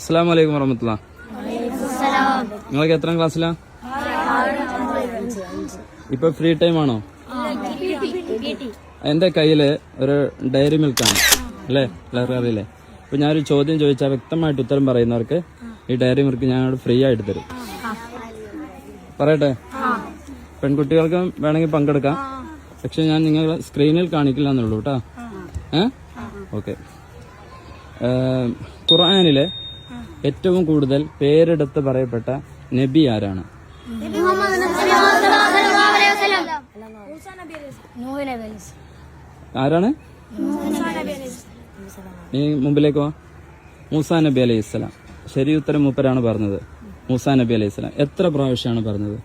അസ്സലാമു അലൈക്കും വറഹ്മത്തുള്ളാഹി. നിങ്ങളൊക്കെ എത്രാം ക്ലാസ്സിലാ? ഇപ്പൊ ഫ്രീ ടൈം ആണോ? എന്റെ കയ്യില് ഒരു ഡയറി മിൽക്കാണ് അല്ലേ, എല്ലാവർക്കും അറിയില്ലേ? അപ്പൊ ഞാനൊരു ചോദ്യം ചോദിച്ചാൽ വ്യക്തമായിട്ട് ഉത്തരം പറയുന്നവർക്ക് ഈ ഡയറി മിൽക്ക് ഞാൻ ഫ്രീ ആയിട്ട് തരും. പറയട്ടെ? പെൺകുട്ടികൾക്കും വേണമെങ്കിൽ പങ്കെടുക്കാം, പക്ഷെ ഞാൻ നിങ്ങളെ സ്ക്രീനിൽ കാണിക്കില്ല എന്നുള്ളൂ കേട്ടോ. ഓക്കെ. ഖുർആനിലെ ഏറ്റവും കൂടുതൽ പേരെടുത്ത് പറയപ്പെട്ട നബി ആരാണ്? ആരാണ്? നീ മുമ്പിലേക്ക് വാ. മൂസാ നബി അലൈഹി സ്വലാം. ശരി ഉത്തരം മൂപ്പരാണ് പറഞ്ഞത്. മൂസാ നബി അലൈഹി സ്വലാം എത്ര പ്രാവശ്യമാണ് പറഞ്ഞത്?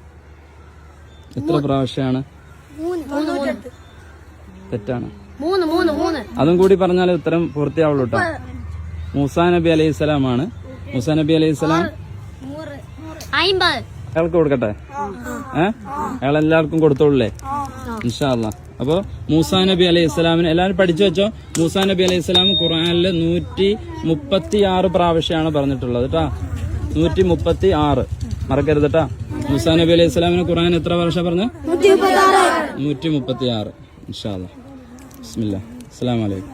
എത്ര പ്രാവശ്യമാണ്? തെറ്റാണ്. അതും കൂടി പറഞ്ഞാൽ ഉത്തരം പൂർത്തിയാവുള്ളൂ കേട്ടോ. മൂസാ നബി അലൈഹി സ്വലാമാണ്. മൂസാ നബി അലൈഹി സ്വലാം അയാൾക്ക് കൊടുക്കട്ടെ? അയാൾ എല്ലാവർക്കും കൊടുത്തോളൂല്ലേ? ഇൻഷാ അല്ലാ. അപ്പൊ മൂസാ നബി അലൈഹി സ്വലാമിന് എല്ലാവരും പഠിച്ചു വെച്ചോ. മൂസാ നബി അലൈഹി സ്വലാം ഖുർആനില് 136 പ്രാവശ്യമാണ് പറഞ്ഞിട്ടുള്ളത് കേട്ടാ. 136 മറക്കരുത് കേട്ടാ. മൂസാ നബി അലൈഹി സ്വലാമിന് ഖുർആൻ എത്ര പ്രാവശ്യം പറഞ്ഞു? 136. ഇൻഷാ അല്ലാ. ബിസ്മില്ലാ. അസ്സലാമു അലൈക്കും.